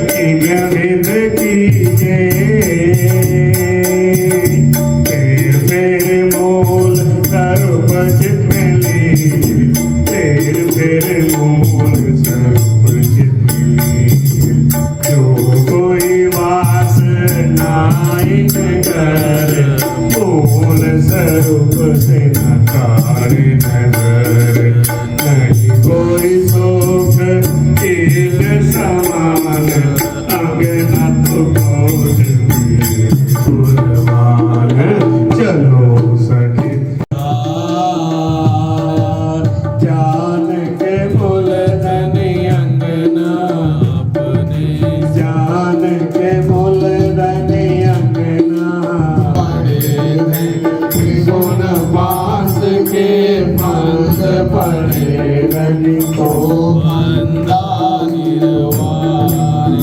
विध कीजे फिर मूल सर्व चित मिली फिर मूल सर्व चित मिली जो कोई वास नाइक कर मूल स्वरूप से नकार नजर नहीं कोई सुख कील समान अज्ञात कोट कुर्बान चलो सखी जान के मूल धन अंगना अपने जान के मूल धन अंगना गुण पास के पंथ पड़े रवि को मंदा निर्वाण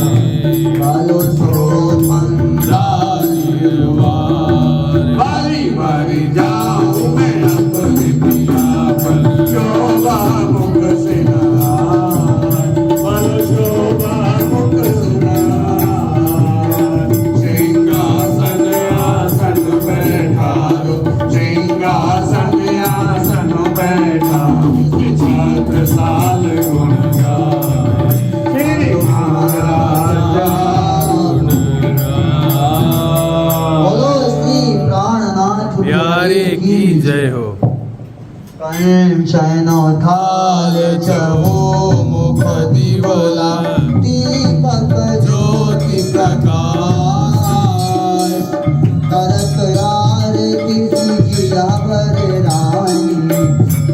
कालो सो मंदा निर्वाण बारी बारी जाऊं मैं अपने पिया पर शोभा मुख से पर शोभा मुख सिंहासन आसन बैठा सिंहासन आसन बैठा छत्र साल गुण गाए श्री महाराजा बोलो श्री प्राणनाथ प्यारे की जय हो। कायम शयनो थाल चहु मुख दिवला दीपक ज्योति प्रकाश करत आरती सिजिया बर रानी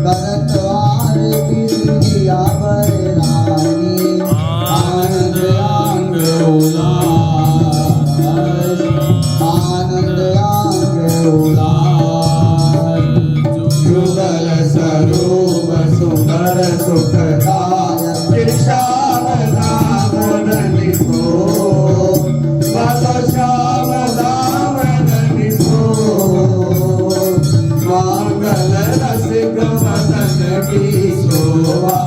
करत आरती सिजिया बर रानी आनंद अंग उल्लास आनंद अंग उल्लास युगल स्वरूप सुंदर सुखदायक श्याम नाम धनि सो बस श्याम नाम धनि सो मांगल रसिक मदन की शोभा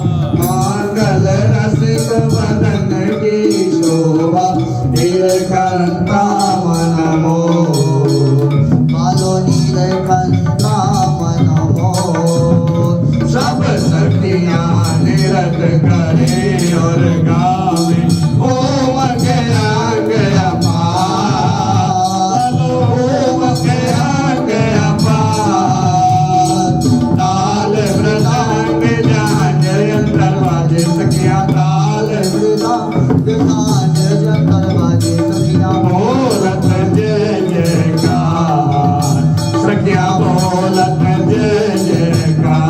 मांगल रसिक मदन की शोभा नीलकंठा मन मोह मालो नीलकंठा मन मोह सब शक्तियाँ निरत करे और गावे ओम गया गया पार ओम गया गया पार ताल मृदांग जहाँ जयंत्र बाजे सखिया ताल मृदांग जहाँ जयंत्र बाजे सखिया बोलत जय जयकार सखिया बोलत जय जयकार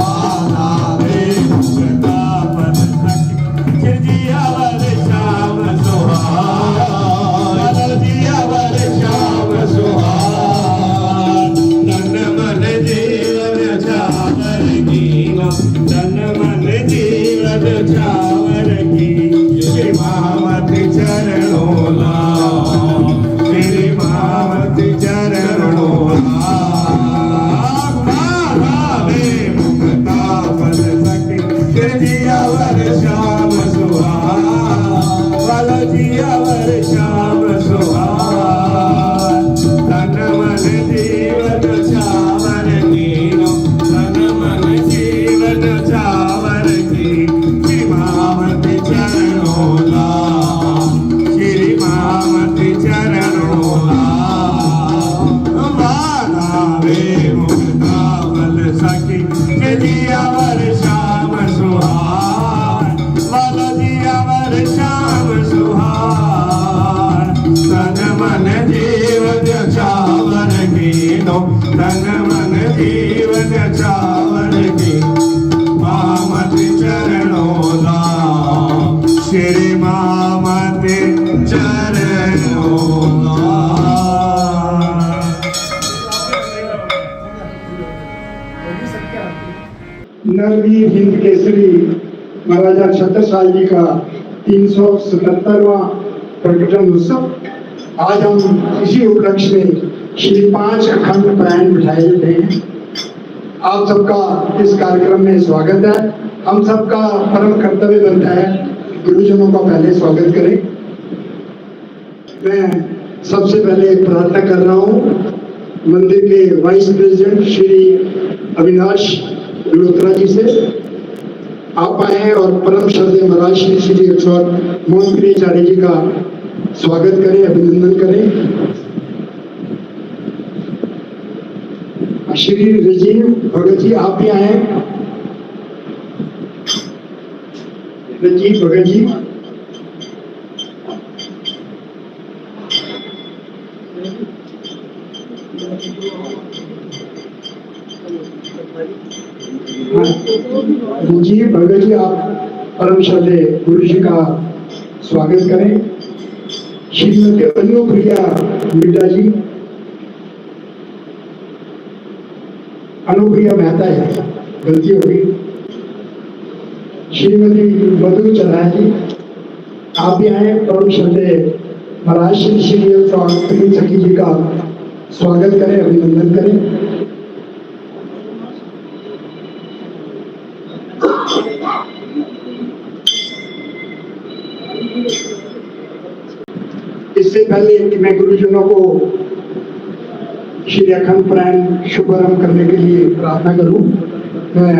आना रे मुक्ता पद सखी जिया वर श्याम सुहार जिया वर श्याम सुहार तन मन जीवन छावर कीनो तन मन जीवन छावर की श्री मामति चरणों लाओ श्री मामति चरणों श्याम सुहार जिया वर श्याम सुहार तन मन जीवन छावर कीनो तन मन जीवन छावर की श्री मामति चरणों लाओ श्री मामति चरणों लाओ वाला वे मुक्ता बल सखी जिया वर श्याम सुहार वाला जिया वर श्याम सुहार तन मन जीवन छावर कीनो तन मन जीवन छावर की मामति चरणों लाओ श्री मामति चरणों लाओ। नरवीर हिंद केसरी महाराजा छत्रसाल जी का 377वां प्रकटन उत्सव आज हम इसी उपलक्ष्य में श्री 5 अखंड पारायण बिठाए थे। आप सबका इस कार्यक्रम में स्वागत है। हम सबका परम कर्तव्य बनता है गुरुजनों का पहले स्वागत करें। मैं सबसे पहले प्रार्थना कर रहा हूँ मंदिर के वाइस प्रेसिडेंट श्री अविनाश गल्होत्रा जी से, आप आए और परम श्रद्धेय महाराज श्री श्री मोहन प्रियाचार्य जी का स्वागत करें, अभिनंदन करें। श्री राजीव भगत जी आप भी आए। राजीव भगत जी, जी भगत जी आप परम श्रद्धेय गुरु जी का स्वागत करें। श्रीमती अनुप्रिया मिड्डा जी, अनुप्रिया मेहता है, गलती होगी। श्रीमती मधु चन्ना जी आप भी आए, परम श्रद्धेय महाराज श्री श्री प्रेम सखी जी का स्वागत करें, अभिनंदन करें। इससे पहले कि मैं गुरुजनों को श्री अखंड प्राण शुभारंभ करने के लिए प्रार्थना करूं, मैं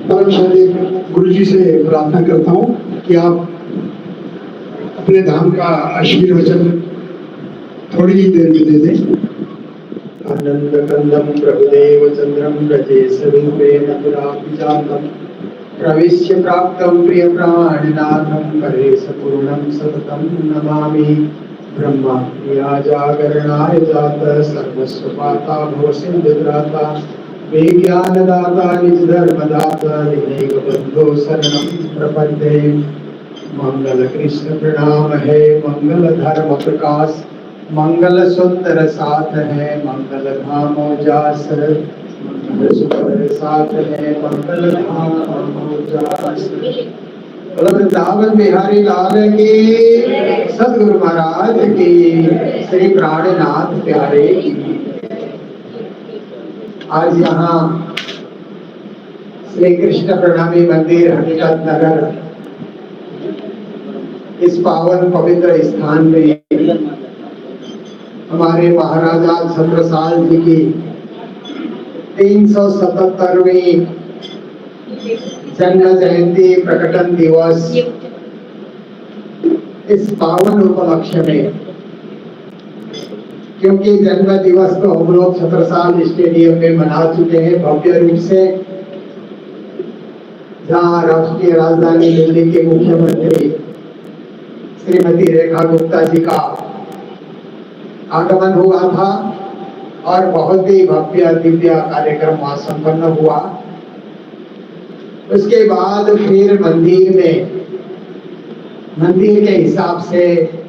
परम श्रद्धेय गुरु जी से प्रार्थना करता हूं कि आप अपने धाम का आशीर्वचन थोड़ी ही देर में दे दें। आनंद कंदम प्रभुदेव चंद्रम रजे स्वरूपेण पुरापिजातम प्रविश्य प्राप्तं प्रिय प्राणनाथं परेश पूर्णं सततं नमामि। ब्रह्मा या जागरणाय जात सर्वस्वपाता भव सिंधुदाता विज्ञानदाता निज धर्मदाता दिनेक बंधो शरणं प्रपद्ये। मंगल कृष्ण प्रणाम है, मंगल धर्म प्रकाश, मंगल सुंदर साथ है, मंगल धाम जास, मंगल सुंदर साथ है, मंगल धाम जास। वृंदावन बिहारी लाल की, सदगुरु महाराज की, श्री प्राणनाथ प्यारे की। आज यहाँ श्री कृष्ण प्रणामी मंदिर हकीकत नगर इस पावन पवित्र स्थान में हमारे महाराजा छत्रसाल जी की 377वीं जन्म जयंती प्रकटन दिवस, इस पावन उपलक्ष्य में, क्योंकि जन्म दिवस को हम लोग छत्रसाल स्टेडियम में मना चुके हैं भव्य रूप से, जहाँ राष्ट्रीय राजधानी दिल्ली के मुख्यमंत्री श्रीमती रेखा गुप्ता जी का आगमन हुआ था और बहुत ही भव्य दिव्य कार्यक्रम वहां संपन्न हुआ। उसके बाद फिर मंदिर के हिसाब से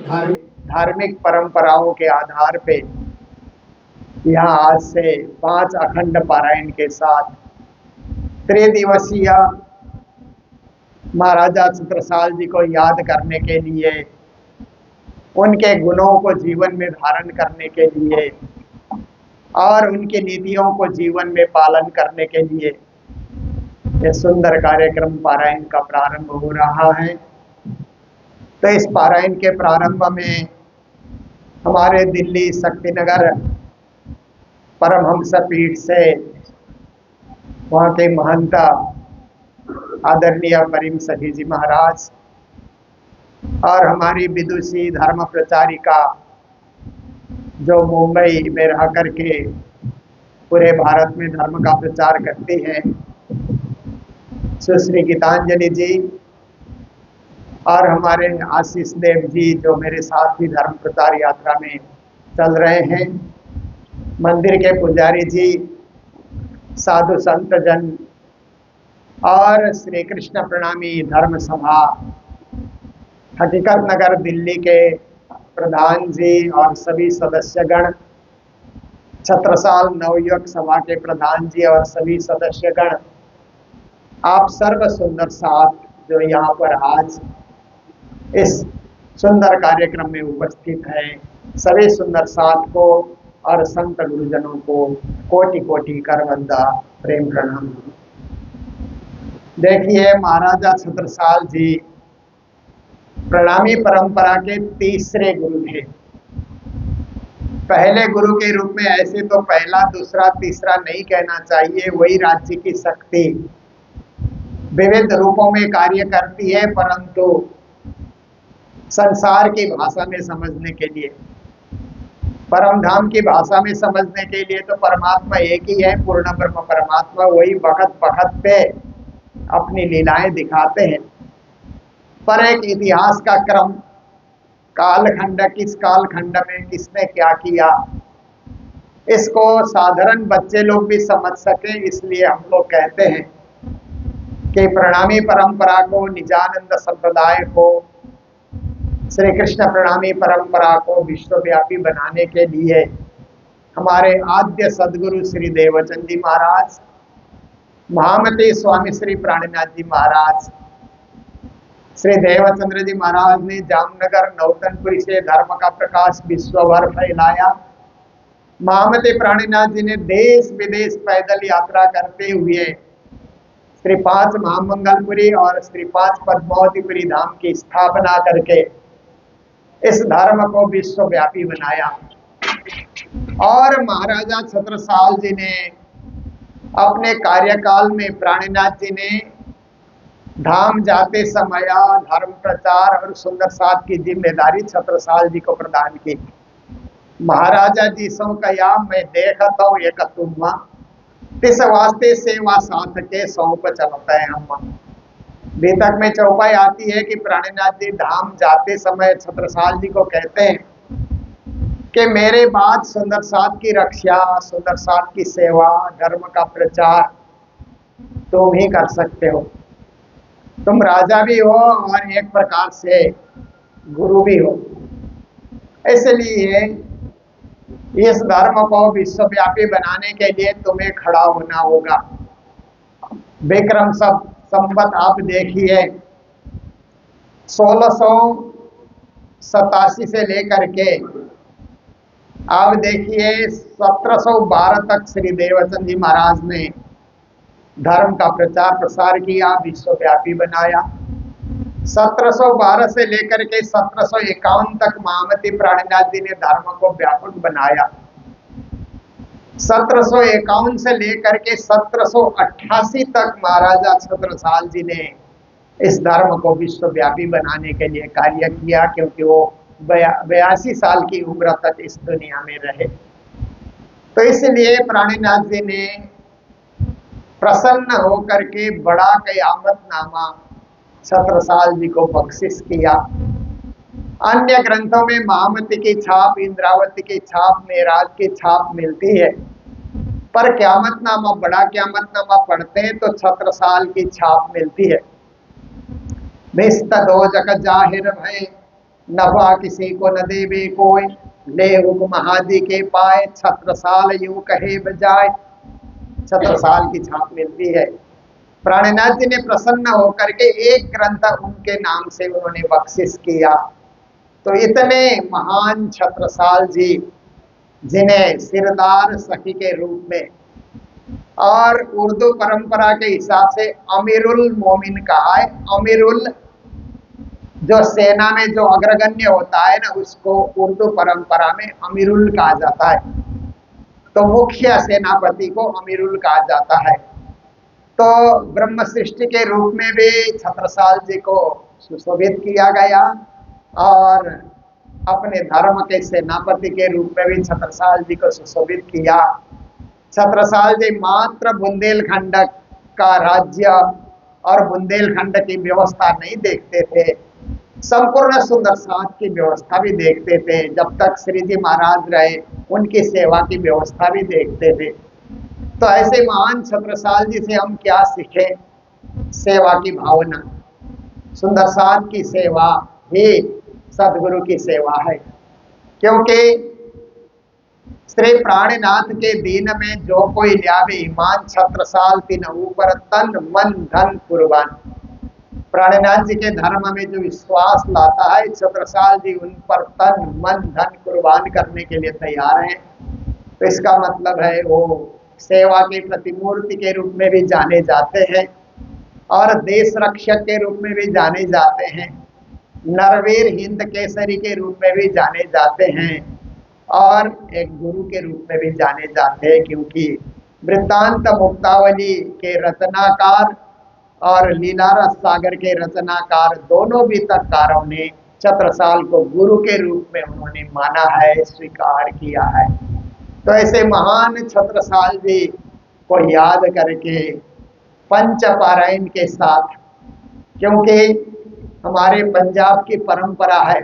धार्मिक परंपराओं के आधार पे यहाँ आज से 5 अखंड पारायण के साथ त्रिदिवसीय महाराजा छत्रसाल जी को याद करने के लिए, उनके गुणों को जीवन में धारण करने के लिए और उनकी नीतियों को जीवन में पालन करने के लिए ये सुंदर कार्यक्रम पारायण का प्रारंभ हो रहा है। तो इस पारायण के प्रारंभ में हमारे दिल्ली शक्तिनगर परमहंस पीठ से वहाँ के महंत आदरणीय परिम सखी जी महाराज और हमारी विदुषी धर्म प्रचारिका जो मुंबई में रह करके पूरे भारत में धर्म का प्रचार करती हैं, सुश्री गीतांजलि जी और हमारे आशीष देव जी जो मेरे साथ ही धर्म प्रचार यात्रा में चल रहे हैं, मंदिर के पुजारी जी, साधु संत जन और श्री कृष्ण प्रणामी धर्म सभा हकीकत नगर दिल्ली के प्रधान जी और सभी सदस्यगण, छत्रसाल नवयुवक सभा के प्रधान जी और सभी सदस्यगण, आप सर्व सुंदर साथ जो यहाँ पर आज इस सुंदर कार्यक्रम में उपस्थित हैं, सभी सुंदर साथ को और संत गुरुजनों को कोटि कोटि करवंदा प्रेम प्रणाम। देखिए, महाराजा छत्रसाल जी प्रणामी परंपरा के तीसरे गुरु थे। पहले गुरु के रूप में ऐसे तो पहला दूसरा तीसरा नहीं कहना चाहिए, वही राज्य की शक्ति विविध रूपों में कार्य करती है, परंतु संसार की भाषा में समझने के लिए, परम धाम की भाषा में समझने के लिए तो परमात्मा एक ही है, पूर्ण ब्रह्म परमात्मा, वही वक्त वक्त पे अपनी लीलाएं दिखाते हैं। पर एक इतिहास का क्रम, कालखंड, किस कालखंड में किसने क्या किया, इसको साधारण बच्चे लोग भी समझ सके, इसलिए हम लोग कहते हैं कि प्रणामी परंपरा को, निजानंद संप्रदाय को, श्री कृष्ण प्रणामी परंपरा को विश्वव्यापी बनाने के लिए हमारे आद्य सदगुरु श्री देवचंद जी महाराज, महामती स्वामी श्री प्राणनाथ जी महाराज, श्री देवचंद्र जी महाराज ने जामनगर नौतनपुरी से धर्म का प्रकाश विश्व भर फैलाया। महामती प्राणनाथ जी ने देश विदेश पैदल यात्रा करते हुए श्री 5 महामंगलपुरी और श्री 5 पद्मावतीपुरी धाम की स्थापना करके इस धर्म को विश्वव्यापी बनाया। और महाराजा छत्रसाल जी ने अपने कार्यकाल में, प्राणनाथ जी ने धाम जाते समय धर्म प्रचार और सुंदर साथ की जिम्मेदारी छत्रसाल जी को प्रदान की। महाराजा जी सो कया मैं देखता हूँ एक तुम तिस वास्ते सेवा साथ के सौंप चलते हैं हम। वेदक में चौपाई आती है कि प्राणनाथ जी धाम जाते समय छत्रसाल जी को कहते हैं कि मेरे बाद सुंदर साथ की रक्षा, सुंदर साथ की सेवा, धर्म का प्रचार तुम ही कर सकते हो। तुम राजा भी हो और एक प्रकार से गुरु भी हो, इसलिए इस धर्म को विश्वव्यापी बनाने के लिए तुम्हें खड़ा होना होगा। विक्रम संवत आप देखिए 1687 से लेकर के आप देखिए 1712 तक श्री देवचंद जी महाराज ने धर्म का प्रचार प्रसार किया, विश्वव्यापी बनाया। 1712 से लेकर के 1751 तक महामती प्राणनाथ जी ने धर्म को व्यापक बनाया। 1751 से लेकर के 1788 तक महाराजा छत्रसाल जी ने इस धर्म को विश्वव्यापी बनाने के लिए कार्य किया, क्योंकि वो 82 साल की उम्र तक इस दुनिया में रहे। तो इसलिए प्राणनाथ जी ने प्रसन्न होकर के बड़ा कयामतनामा छत्रसाल जी को बख्शिश किया। अन्य ग्रंथों में महामती की छाप, इंद्रावती की छाप, मेराज की छाप मिलती है, पर क्यामतनामा, बड़ा क्यामतनामा पढ़ते हैं तो छत्रसाल की छाप मिलती है। दो जगत जाहिर भय, नफा किसी को न देवे कोई, ले हुक्म महादी के पाए, छत्रसाल यूं कहे बजाय। छत्रसाल की छाप मिलती है। प्राणनाथ जी ने प्रसन्न होकर के एक ग्रंथ उनके नाम से उन्होंने बख्शिश किया। तो इतने महान छत्रसाल जी, जिन्हें सिरदार सखी के रूप में और उर्दू परंपरा के हिसाब से अमीरुल मोमिन कहा है। अमीरुल जो सेना में जो अग्रगण्य होता है ना, उसको उर्दू परंपरा में अमीरुल कहा जाता है। तो मुख्य सेनापति को अमीरुल कहा जाता है। तो ब्रह्म सृष्टि के रूप में भी छत्रसाल जी को सुशोभित किया गया और अपने धर्म के सेनापति के रूप में भी छत्रसाल जी को सुशोभित किया। छत्रसाल जी मात्र बुंदेलखंड का राज्य और बुंदेलखंड की व्यवस्था नहीं देखते थे, संपूर्ण सुंदर साथ की व्यवस्था भी देखते थे। जब तक श्री जी महाराज रहे उनकी सेवा की व्यवस्था भी देखते थे। तो ऐसे महान छत्रसाल जी से हम क्या सीखे? सेवा की भावना, सुंदर साथ की सेवा ही सदगुरु की सेवा है। क्योंकि श्री प्राणनाथ के दीन में जो कोई ल्यावे, ईमान छत्रसाल तीन ऊपर तन मन धन कुर्बान। प्राणनाथ जी के धर्म में जो विश्वास लाता है, छत्रसाल जी उन पर तन मन धन कुर्बान करने के लिए तैयार हैं। तो इसका मतलब है वो सेवा की प्रतिमूर्ति के रूप में भी जाने जाते हैं और देश रक्षक के रूप में भी जाने जाते हैं। नरवीर हिंद केसरी के रूप में भी जाने जाते हैं और एक गुरु के रूप में भी जाने जाते हैं, क्योंकि वृत्तांत मुक्तावली के रचनाकार और लीला रस सागर के रचनाकार दोनों भी तत्कारों ने छत्रसाल को गुरु के रूप में उन्होंने माना है, स्वीकार किया है। तो ऐसे महान छत्रसाल जी को याद करके पंच पारायण के साथ, क्योंकि हमारे पंजाब की परंपरा है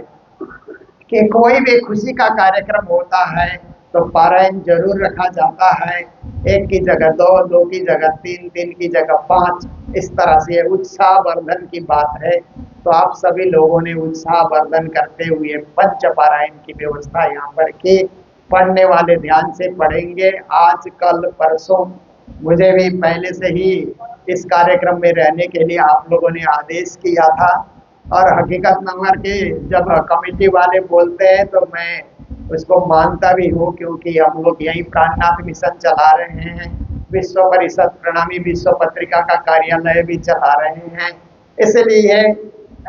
कि कोई भी खुशी का कार्यक्रम होता है तो पारायण जरूर रखा जाता है। एक की जगह दो, दो की जगह तीन, तीन की जगह 5, इस तरह से उत्साह वर्धन की बात है। तो आप सभी लोगों ने उत्साह वर्धन करते हुए पंच पारायण की व्यवस्था यहाँ पर की। पढ़ने वाले ध्यान से पढ़ेंगे। आज कल परसों मुझे भी पहले से ही इस कार्यक्रम में रहने के लिए आप लोगों ने आदेश किया था, और हकीकत नंबर के जब कमेटी वाले बोलते हैं तो मैं उसको मानता भी हूँ, क्योंकि हम लोग यही प्राणनाथ मिशन चला रहे हैं, विश्व परिषद प्रणामी विश्व पत्रिका का कार्यालय भी चला रहे हैं। इसलिए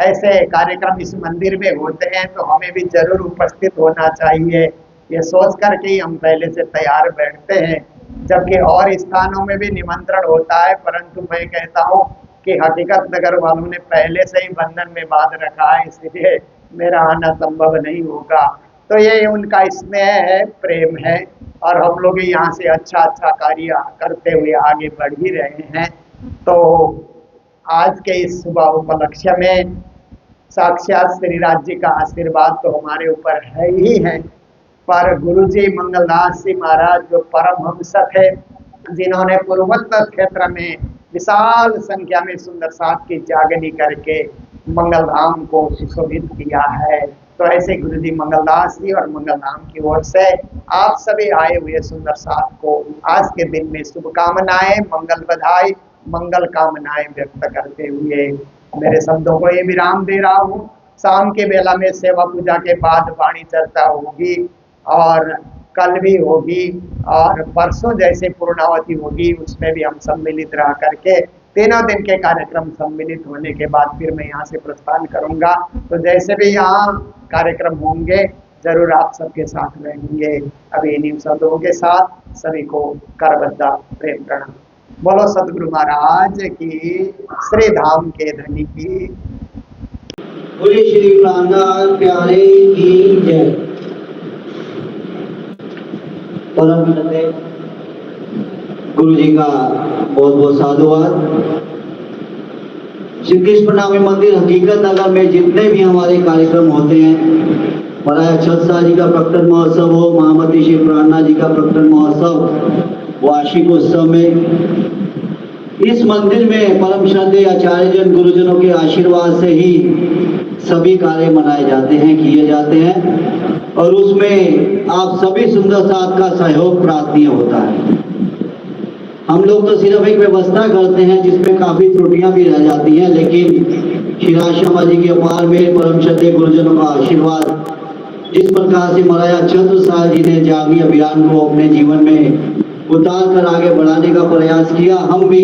ऐसे कार्यक्रम इस मंदिर में होते हैं तो हमें भी जरूर उपस्थित होना चाहिए, ये सोच करके ही हम पहले से तैयार बैठते हैं। जबकि और स्थानों में भी निमंत्रण होता है, परंतु मैं कहता हूँ कि हकीकत नगर वालों ने पहले से ही बंधन में बांध रखा है, इसलिए मेरा आना संभव नहीं होगा। तो ये उनका स्नेह है, प्रेम है, और हम लोग यहाँ से अच्छा अच्छा कार्य करते हुए आगे बढ़ ही रहे हैं। तो आज के इस सुबह उपलक्ष्य में साक्षात श्री राज्य का आशीर्वाद तो हमारे ऊपर है ही है, पर गुरुजी मंगलदास जी महाराज जो परमहंस थे, जिन्होंने पूर्वोत्तर क्षेत्र में विशाल संख्या में सुंदर साथ की जागनी करके मंगलधाम को सुशोभित किया है, तो ऐसे गुरुजी मंगलदास जी और मंगलधाम की ओर से आप सभी आए हुए सुंदर साथ को आज के दिन में शुभकामनाएं, मंगल बधाई, मंगल कामनाएं व्यक्त करते हुए मेरे शब्दों को ये विराम दे रहा हूँ। शाम के बेला में सेवा पूजा के बाद वाणी चर्चा होगी, और कल भी होगी, और परसों जैसे पूर्णावती होगी उसमें भी हम सम्मिलित रह करके तीनों दिन के कार्यक्रम सम्मिलित होने के बाद फिर मैं यहाँ से प्रस्थान करूँगा। तो जैसे भी यहाँ कार्यक्रम होंगे जरूर आप सबके साथ रहेंगे। अभी इन्हीं शब्दों के साथ सभी को करबद्धा प्रेम प्रणाम। बोलो सदगुरु महाराज की, श्री धाम के धनी की। बोले श्री प्राणनाथ प्यारे की जय। परम श्रद्धेय गुरु जी का बहुत बहुत साधुवाद। श्री कृष्ण प्रणामी मंदिर हकीकत नगर में जितने भी हमारे कार्यक्रम होते हैं, महाराज छत्रसाल जी का प्रकटन महोत्सव हो, महामती श्री प्राणनाथ जी का प्रकटन महोत्सव, वार्षिक उत्सव में इस मंदिर में परम श्रद्धेय आचार्य जन गुरुजनों के आशीर्वाद से ही सभी कार्य मनाए जाते हैं, किए जाते हैं, और उसमें आप सभी सुंदर साथ का सहयोग प्रार्थनीय होता है। हम लोग तो सिर्फ एक व्यवस्था करते हैं जिसमें काफी त्रुटियां भी रह जाती हैं, लेकिन श्री राजशर्मा जी की अपार में परम श्रद्धेय गुरुजनों का आशीर्वाद, जिस प्रकार से महाराज छत्रसाल जी ने जागनी अभियान को अपने जीवन में उतार कर आगे बढ़ाने का प्रयास किया, हम भी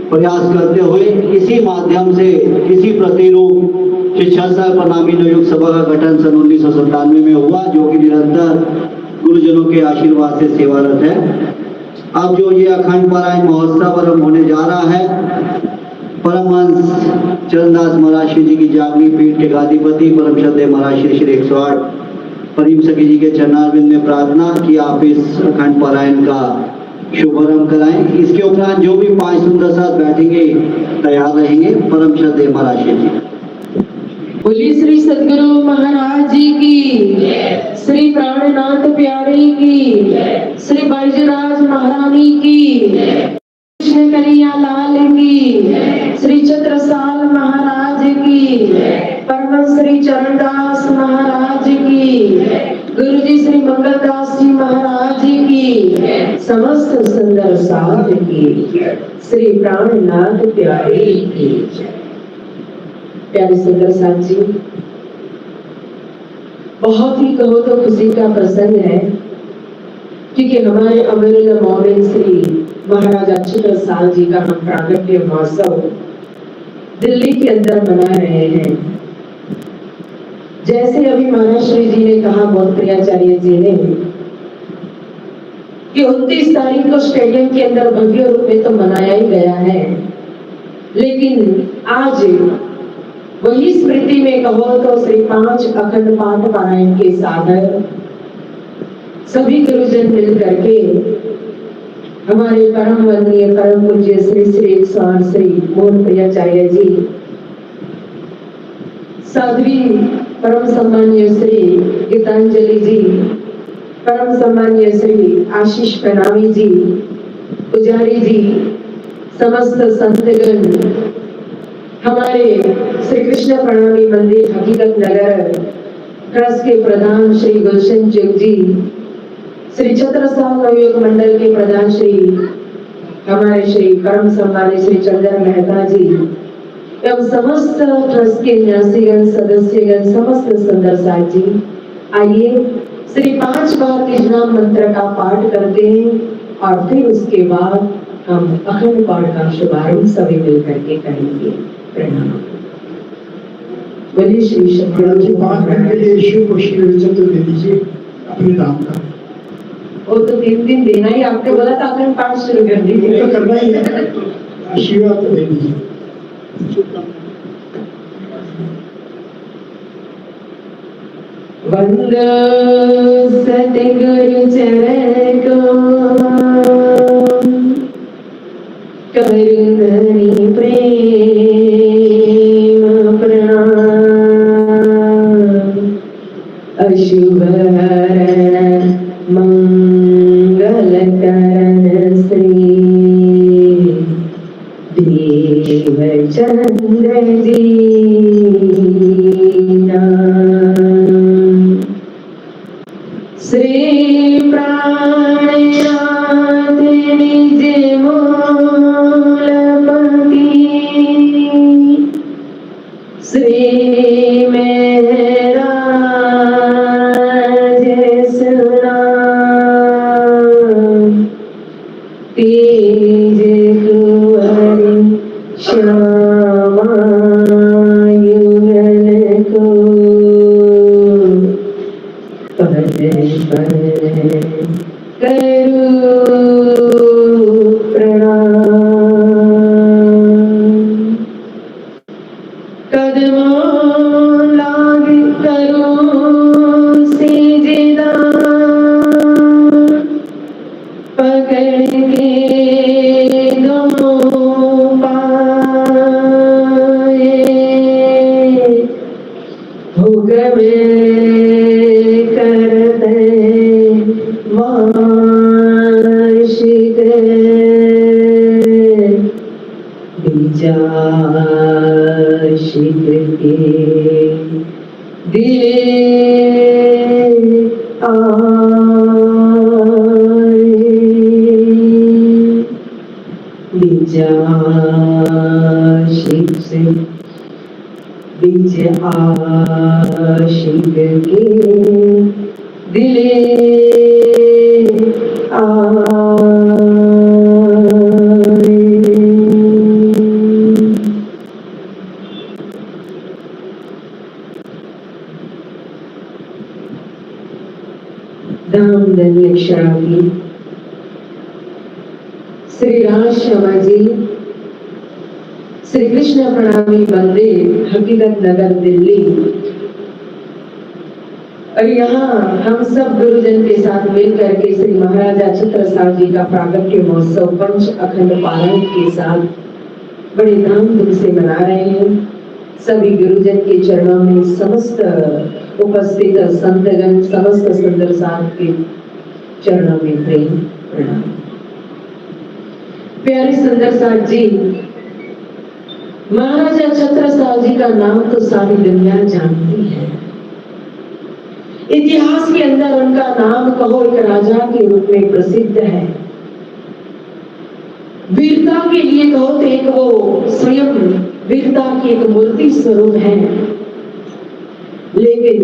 प्रयास करते हुए इसी माध्यम से इसी प्रतिरूप श्री छत्रसाल प्रणामी नवयुग सभा का गठन सन 1997 में हुआ, जो कि निरंतर गुरुजनों के आशीर्वाद से सेवारत है। अब जो ये अखंड पारायण महोत्सव आरंभ होने जा रहा है, परमहंस चरणदास महाराज श्री जी की जागनी पीठ के गादीपति परम श्रद्धेय महाराज श्री 108 परिम सखी जी के चरणारविंद में प्रार्थना कि आप इस अखंड पारायण का शुभारंभ कराएं। इसके उपरांत जो भी 5 सुंदर साथ बैठेंगे तैयार रहेंगे। परम श्रद्धेय महाराज श्री जी। बोली श्री सदगुरु महाराज जी की, श्री प्राणनाथ प्यारे की, श्री बैजनाथ महारानी की, कृष्ण कन्हैया लाल की, श्री छत्रसाल महाराज की, परम श्री चरणदास महाराज की, गुरु जी श्री मंगलदास जी महाराज की, समस्त सुंदर साथ की, श्री प्राणनाथ प्यारे की। प्यारे सुंदर साथ जी, बहुत ही कहो तो खुशी का प्रसंग है, क्योंकि हमारे अमीरुल मोमिन श्री महाराजा छत्रसाल जी का हम प्राकट्य महोत्सव दिल्ली के अंदर मना रहे हैं। जैसे अभी महाराज श्री जी ने कहा, बहुत प्रियाचार्य जी ने, कि 29 तारीख को स्टेडियम के अंदर भव्य रूप में तो मनाया ही गया है, लेकिन आज वही स्मृति में कहो तो श्री 5 अखंड पाठ पारायण के साधक सभी गुरुजन मिल करके हमारे परम वंदनीय परम पूज्य श्री श्री 108 श्री मोहन प्रियाचार्य जी, साध्वी परम सम्मान्य श्री गीतांजलि जी, परम सम्मान्य श्री आशीष प्रणामी जी, पुजारी जी, समस्त संतगण, हमारे श्री कृष्ण प्रणामी मंदिर हकीकत नगर ट्रस्ट के प्रधान श्री गुलशन चुग जी, श्री छत्रसाल नवयोग मंडल के प्रधान श्री हमारे श्री परम सम्मानित श्री चंदन मेहता जी एवं समस्त ट्रस्ट के न्यासीगण, सदस्यगण, समस्त सुंदर साथ जी, आइए श्री 5 बार निजनाम मंत्र का पाठ करते हैं और फिर उसके बाद हम अखंड पाठ का शुभारंभ सभी मिल करके करेंगे। प्रणाम। बोलिए श्री महाराज जी, 5 मिनट के लिए ईश्वर को श्री विचंद्र दे दीजिए अपने नाम का। वो तो 3 दिन देना ही, आपने बोला था अखंड पाठ शुरू कर दीजिए। तो करना ही है, आशीर्वाद तो दे दीजिए। वंदो सतगुरु चरण को, करुणनि प्रेम प्रणाम, अशुभ हरण मंगल करण श्री देवचंद्र जी श्री प्राणनाथ निज मूलपति, श्री मेरा सुना तेज कुंवर श्यामा युगल को, पद पर करू प्रणाम, कदमों लाग करूं सिजदा, पकड़ के दोनों पाए, हुक्म करते माशिक बिजाशिक के दिल आए, बिजाशिक से बीज आशिक के दिले दाम धन्य क्षणागी श्री राज श्यामा जी, श्री कृष्ण प्रणामी मंदिर हकीकत नगर दिल्ली। और यहाँ हम सब गुरुजन के साथ मिल करके श्री महाराजा छत्रसाल जी का प्रागट्य महोत्सव पंच अखंड पारायण के साथ बड़े धामधूम से मना रहे हैं। सभी गुरुजन के चरणों में समस्त उपस्थित संतगण, समस्त सुंदर साथ के चरणों में प्रेम प्रणाम। प्यारे सुंदर साथ जी, महाराजा छत्रसाल जी का नाम तो सारी दुनिया जानती है। इतिहास के अंदर उनका नाम कहो एक राजा के रूप में प्रसिद्ध है। वीरता के लिए कहो तो एक वो स्वयं वीरता की एक मूर्ति स्वरूप है। लेकिन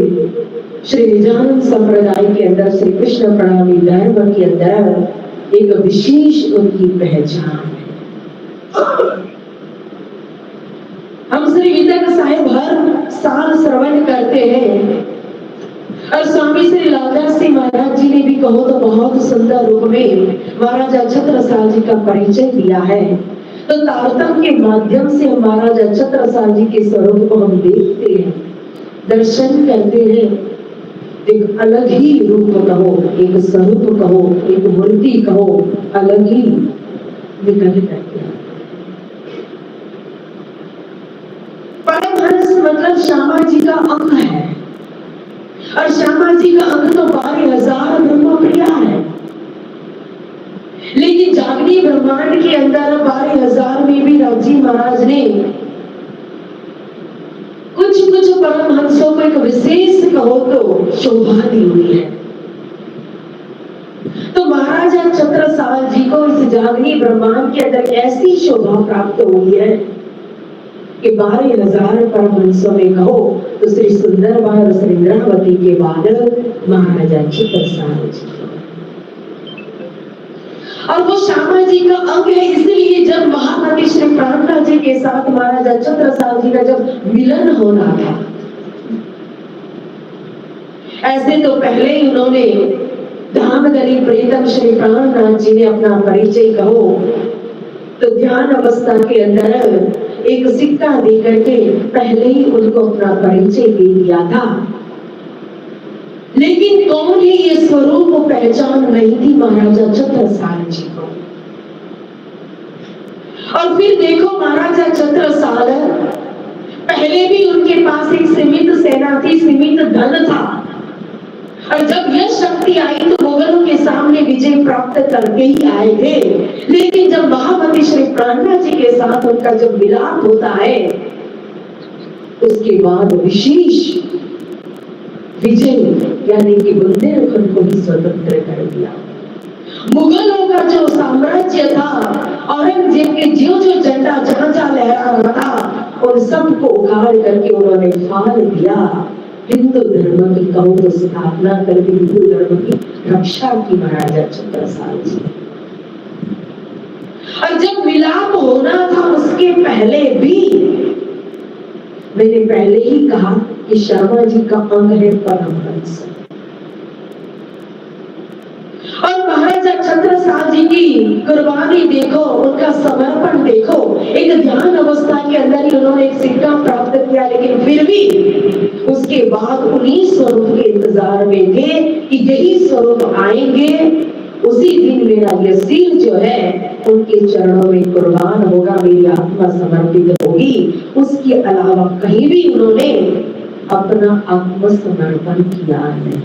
श्री निजानंद संप्रदाय के अंदर श्री कृष्ण प्रणामी धर्म के अंदर एक विशेष उनकी पहचान है। हम श्री वितक साहेब हर साल श्रवण करते हैं। और स्वामी श्री लालदास जी महाराज जी ने भी कहो तो बहुत सुंदर रूप में महाराजा छत्रसाल जी का परिचय दिया है। तो तारतम के माध्यम से हम महाराजा छत्रसाल जी के स्वरूप को हम देखते हैं, दर्शन करते हैं। एक अलग ही रूप कहो, एक स्वरूप कहो, एक मूर्ति कहो, अलग ही निकल करते हैं। परमहंस मतलब श्यामा जी का अंग है, और श्यामा जी का अंग तो 12,000 ब्रह्मप्रिया है। लेकिन जागनी ब्रह्मांड के अंदर 12,000 में भी राजी महाराज ने कुछ परमहंसों को एक विशेष कहो तो शोभा दी हुई है। तो महाराजा छत्रसाल जी को इस जागनी ब्रह्मांड के अंदर ऐसी शोभा प्राप्त हुई है कि 12,000 परमहंसों में कहो तो श्री सुंदरबाई और श्री इंद्रावती के बाद महाराजा छत्रसाल जी, और वो श्यामा जी का अंग है। इसलिए जब महामती श्री प्राणनाथ जी के साथ महाराजा छत्रसाल जी का जब मिलन होना था, ऐसे तो पहले ही उन्होंने धामदली प्रीतम श्री प्राणनाथ जी ने अपना परिचय कहो तो ध्यान अवस्था के अंदर एक सिक्का दे करके पहले ही उनको अपना परिचय दे दिया था। लेकिन कौन ही ये स्वरूप पहचान नहीं थी महाराजा छत्रसाल जी को। और फिर देखो महाराजा छत्रसाल, पहले भी उनके पास एक सीमित सेना थी, सीमित धन था, और जब यह शक्ति आई तो मुगलों के सामने विजय प्राप्त करके ही आए थे। लेकिन जब महामती श्री प्राणनाथ जी के साथ उनका जब मिलाप होता है, उसके बाद विशेष विजय यानी कि बुंदेलखंड को ही स्वतंत्र कर दिया। मुगलों का जो साम्राज्य था, औरंगजेब के जो झंडा जहां जहां लहरा रहा था, उन सबको उखाड़ करके उन्होंने फाड़ दिया। हिंदू धर्म की कहो तो स्थापना करके हिंदू धर्म की रक्षा की महाराजा छत्रसाल जी। और जब मिलाप होना था उसके पहले भी मैंने पहले ही कहा कि शर्मा जी का अंग है परमहंस। और महाराजा छत्रसाल जी की कुर्बानी देखो, उनका समर्पण देखो। एक ध्यान अवस्था के अंदर ही उन्होंने एक सिक्का प्राप्त किया, लेकिन फिर भी उसके बाद उन्हीं स्वरूप के इंतजार में थे कि यही स्वरूप आएंगे, उसी दिन मेरा यह सिर जो है उनके चरणों में कुर्बान होगा, मेरी आत्मा समर्पित होगी। उसके अलावा कहीं भी उन्होंने अपना आत्मसमर्पण किया नहीं।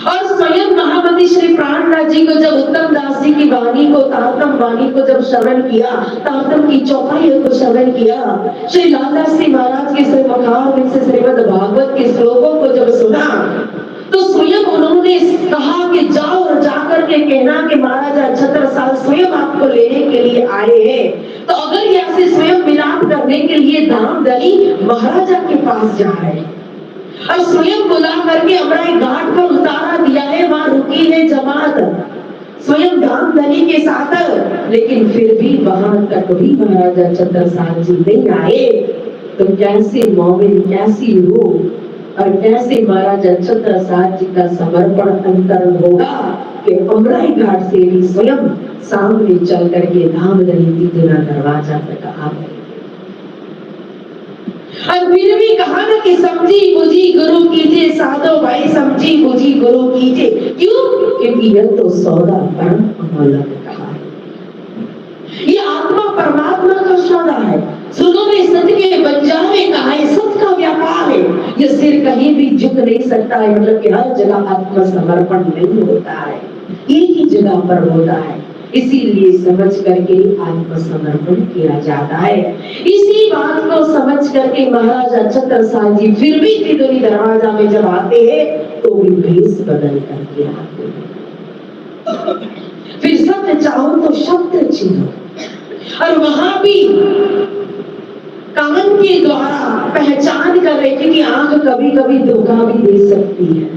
और स्वयं महामती श्री प्राणनाथ जी को जब उत्तम दास जी की वाणी को, तारतम वाणी को जब श्रवण किया, तारतम की चौपाई को श्रवण किया, श्री लालदास जी महाराज के श्री मुखारबिंद से श्रीमद् भागवत के श्लोकों को जब सुना, तो स्वयं उन्होंने कहा कि जाओ और जाकर के कहना कि महाराजा छत्रसाल स्वयं आपको लेने के लिए आए हैं। तो अगर यहाँ से स्वयं मिलाप करने के लिए धामदली महाराजा के पास जा रहे हैं और स्वयं बुला करके अमराई घाट पर उतारा दिया है, वहां रुकी है जमात स्वयं धामदली के साथ, लेकिन फिर भी वहां तक भी महाराजा छत्रसाल जी नहीं आए, तो कैसे मोमिन, कैसी रूह और कैसे महाराजा छत्रसाल जी का समर्पण अंतरंग होगा कि अमराई घाट से भी स्वयं सामने चल करके धामदली तिजना दरवाजा तक आ गए। और फिर भी कहा ना कि समझी बुझी गुरु कीजिए, साधो भाई समझी बुझी गुरु कीजिए। क्यों? क्योंकि यह तो सौदा परम अमोलक कहा है। ये आत्मा परमात्मा का सौदा है। सुनो में सत्य के बंजारे कहा है, सत्य का व्यापार है। ये सिर कहीं भी झुक नहीं सकता है, मतलब कि हर जगह आत्मसमर्पण नहीं होता है, एक ही जगह पर होता है। इसीलिए समझ करके आत्मसमर्पण किया जाता है। इसी बात को समझ करके महाराजा छत्रसाल जी फिर भी तिजोरी दरवाजा में जब आते हैं तो भी भेष बदल करके आते हैं। फिर सत्य चाहो तो शब्द छीनो, और वहां भी कान के द्वारा पहचान कर रहे थे कि आंख कभी कभी धोखा भी दे सकती है।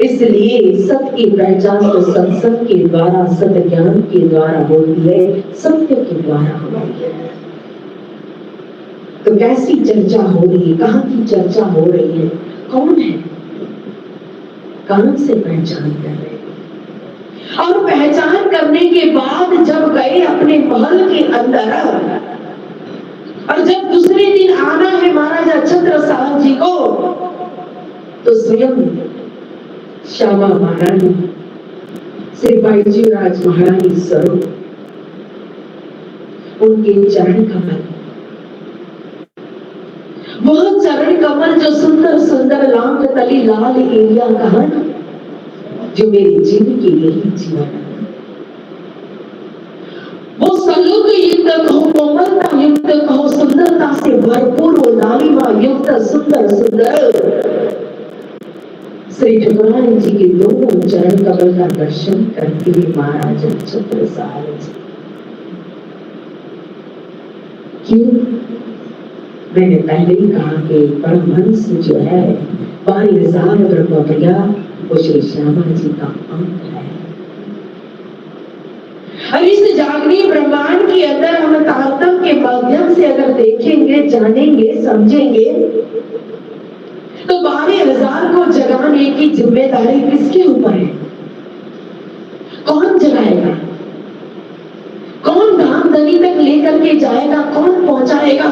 इसलिए सत्य की पहचान तो सत्संग के द्वारा, सत्य ज्ञान के द्वारा होती है, सत्य के द्वारा होती है। तो कैसी चर्चा हो रही है, कहाँ की चर्चा हो रही है, कौन है, कहां से पहचान कर रहे हैं? और पहचान करने के बाद जब गए अपने महल के अंदर, और जब दूसरे दिन आना है महाराजा छत्रसाल जी को, तो स्वयं श्यामा महारानी, श्री बाईजीराज महारानी स्वरूप, उनके चरण कमल, वह चरण कमल जो सुंदर सुंदर लांग तली लाल एरिया कहा, जो मेरी जीवन के लिए ही जीवन, वो सलूक युक्त कहो, कोमलता युक्त कहो, सुंदरता से भरपूर, वो लालिमा युक्त सुंदर सुंदर श्री ठकुरानी जी के दोनों चरण कमल का दर्शन करते हुए महाराजा छत्रसाल जी, क्यों? मैंने पहले ही कहा कि परमहंस जो है 22,000 ब्रह्मप्रिया, वो श्री श्यामा जी का अंग है। और इस जागृत ब्रह्मांड के अंदर हम तारतम्य के माध्यम से अगर देखेंगे, जानेंगे, समझेंगे, तो 12,000 को जगाने की जिम्मेदारी किसके ऊपर है? कौन जगाएगा? कौन धाम धनी तक लेकर के जाएगा? कौन पहुंचाएगा?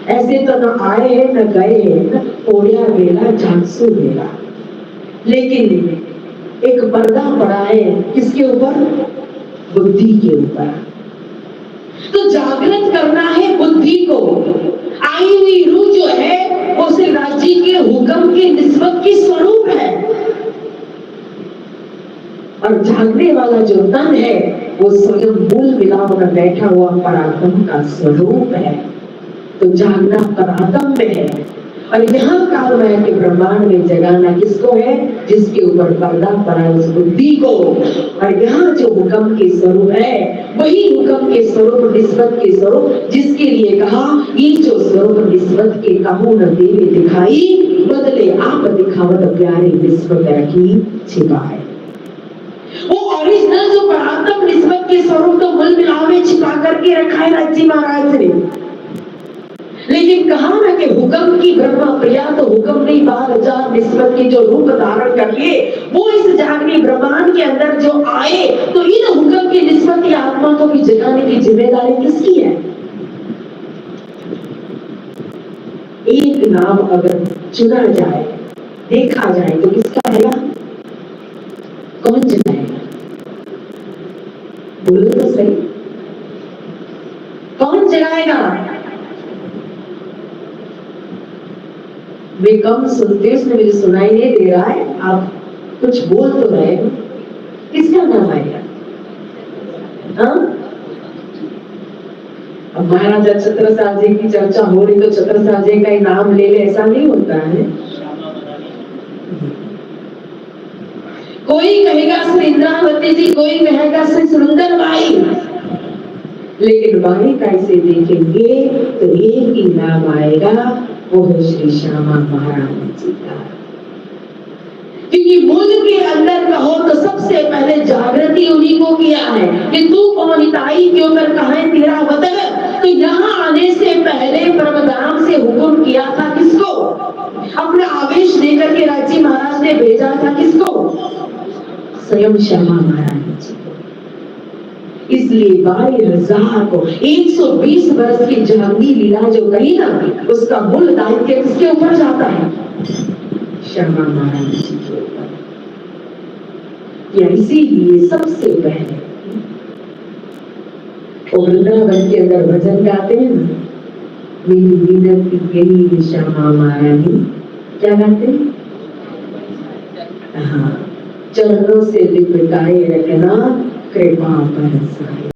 ऐसे तो न आए हैं न गए हैं, न ओढ़िया वेला झांसू वेला, लेकिन एक पर्दा पड़ा है किसके ऊपर? बुद्धि के ऊपर। तो जागृत करना है बुद्धि को। आई हुई रूह जो है वो श्री राज जी के हुक्म की निस्बत की स्वरूप है, और जागने वाला जो तन है वो स्वयं मूल मिलाप कर बैठा हुआ परात्म का स्वरूप है। तो जागना परात्म में है, और यहाँ कालमय के ब्रह्मांड में जगाना किसको है? जिसके ऊपर पर्दा पड़ा उस बुद्धि को। और यहाँ जो हुक्म के स्वरूप है वही हुक्म के स्वरूप, निस्बत के स्वरूप, जिसके लिए कहा ये जो स्वरूप निस्बत के कहूं न देवे दिखाई, बदले आप दिखावत प्यारे निस्बत रखी छिपा है। वो ओरिजिनल जो परात्म निस्बत के स्वरूप तो मूल मिलाप में छिपा करके रखा है राज जी महाराज ने, लेकिन कहा ना कि हुक्म की ब्रह्मा प्रिया, तो हुक्म नहीं 12,000 निस्बत के जो रूप धारण कर लिए, वो इस जागृत ब्रह्मांड के अंदर जो आए, तो इन हुक्म की निस्बत की आत्मा को भी जगाने की जिम्मेदारी किसकी है? एक नाम अगर चुना जाए, देखा जाए, तो किसका रहेगा? कौन जगाएगा? बोलो तो सही, कौन जगाएगा? मैं कम सुनती हूँ, इसमें मुझे सुनाई नहीं दे रहा है, आप कुछ बोल तो रहे हो, किसका नाम आएगा? हाँ? अब महाराजा छत्रसाल जी की चर्चा हो रही तो छत्रसाल जी का ही नाम ले ले, ऐसा नहीं होता है। कोई कहेगा श्री इंद्रावती जी, कोई कहेगा श्री सुंदर बाई, लेकिन बाई कैसे देखेंगे तो एक ही नाम आएगा, वो है श्री श्यामा महारानी जी का। क्योंकि मूल के अंदर कहो तो सबसे पहले जागृति उन्हीं को किया है कि तू कौन हिताई के ऊपर कहा है तेरा वतन। तो यहाँ आने से पहले परमधाम से हुक्म किया था किसको? अपना आवेश लेकर के राजी महाराज ने भेजा था किसको? स्वयं श्यामा महारानी जी को। इसलिए 22,000 को 120 वर्ष की जहांगी लीला जो कही ना, उसका मूल दायित्व किसके ऊपर जाता है? श्यामा महारानी जी के ऊपर। इसीलिए सबसे पहले वृंदावन के अंदर भजन गाते हैं ना, मेरी विनती गई श्यामा महारानी, क्या गाते हैं? हाँ, चरणों से लिपटाए रखना कृपा बरसाए।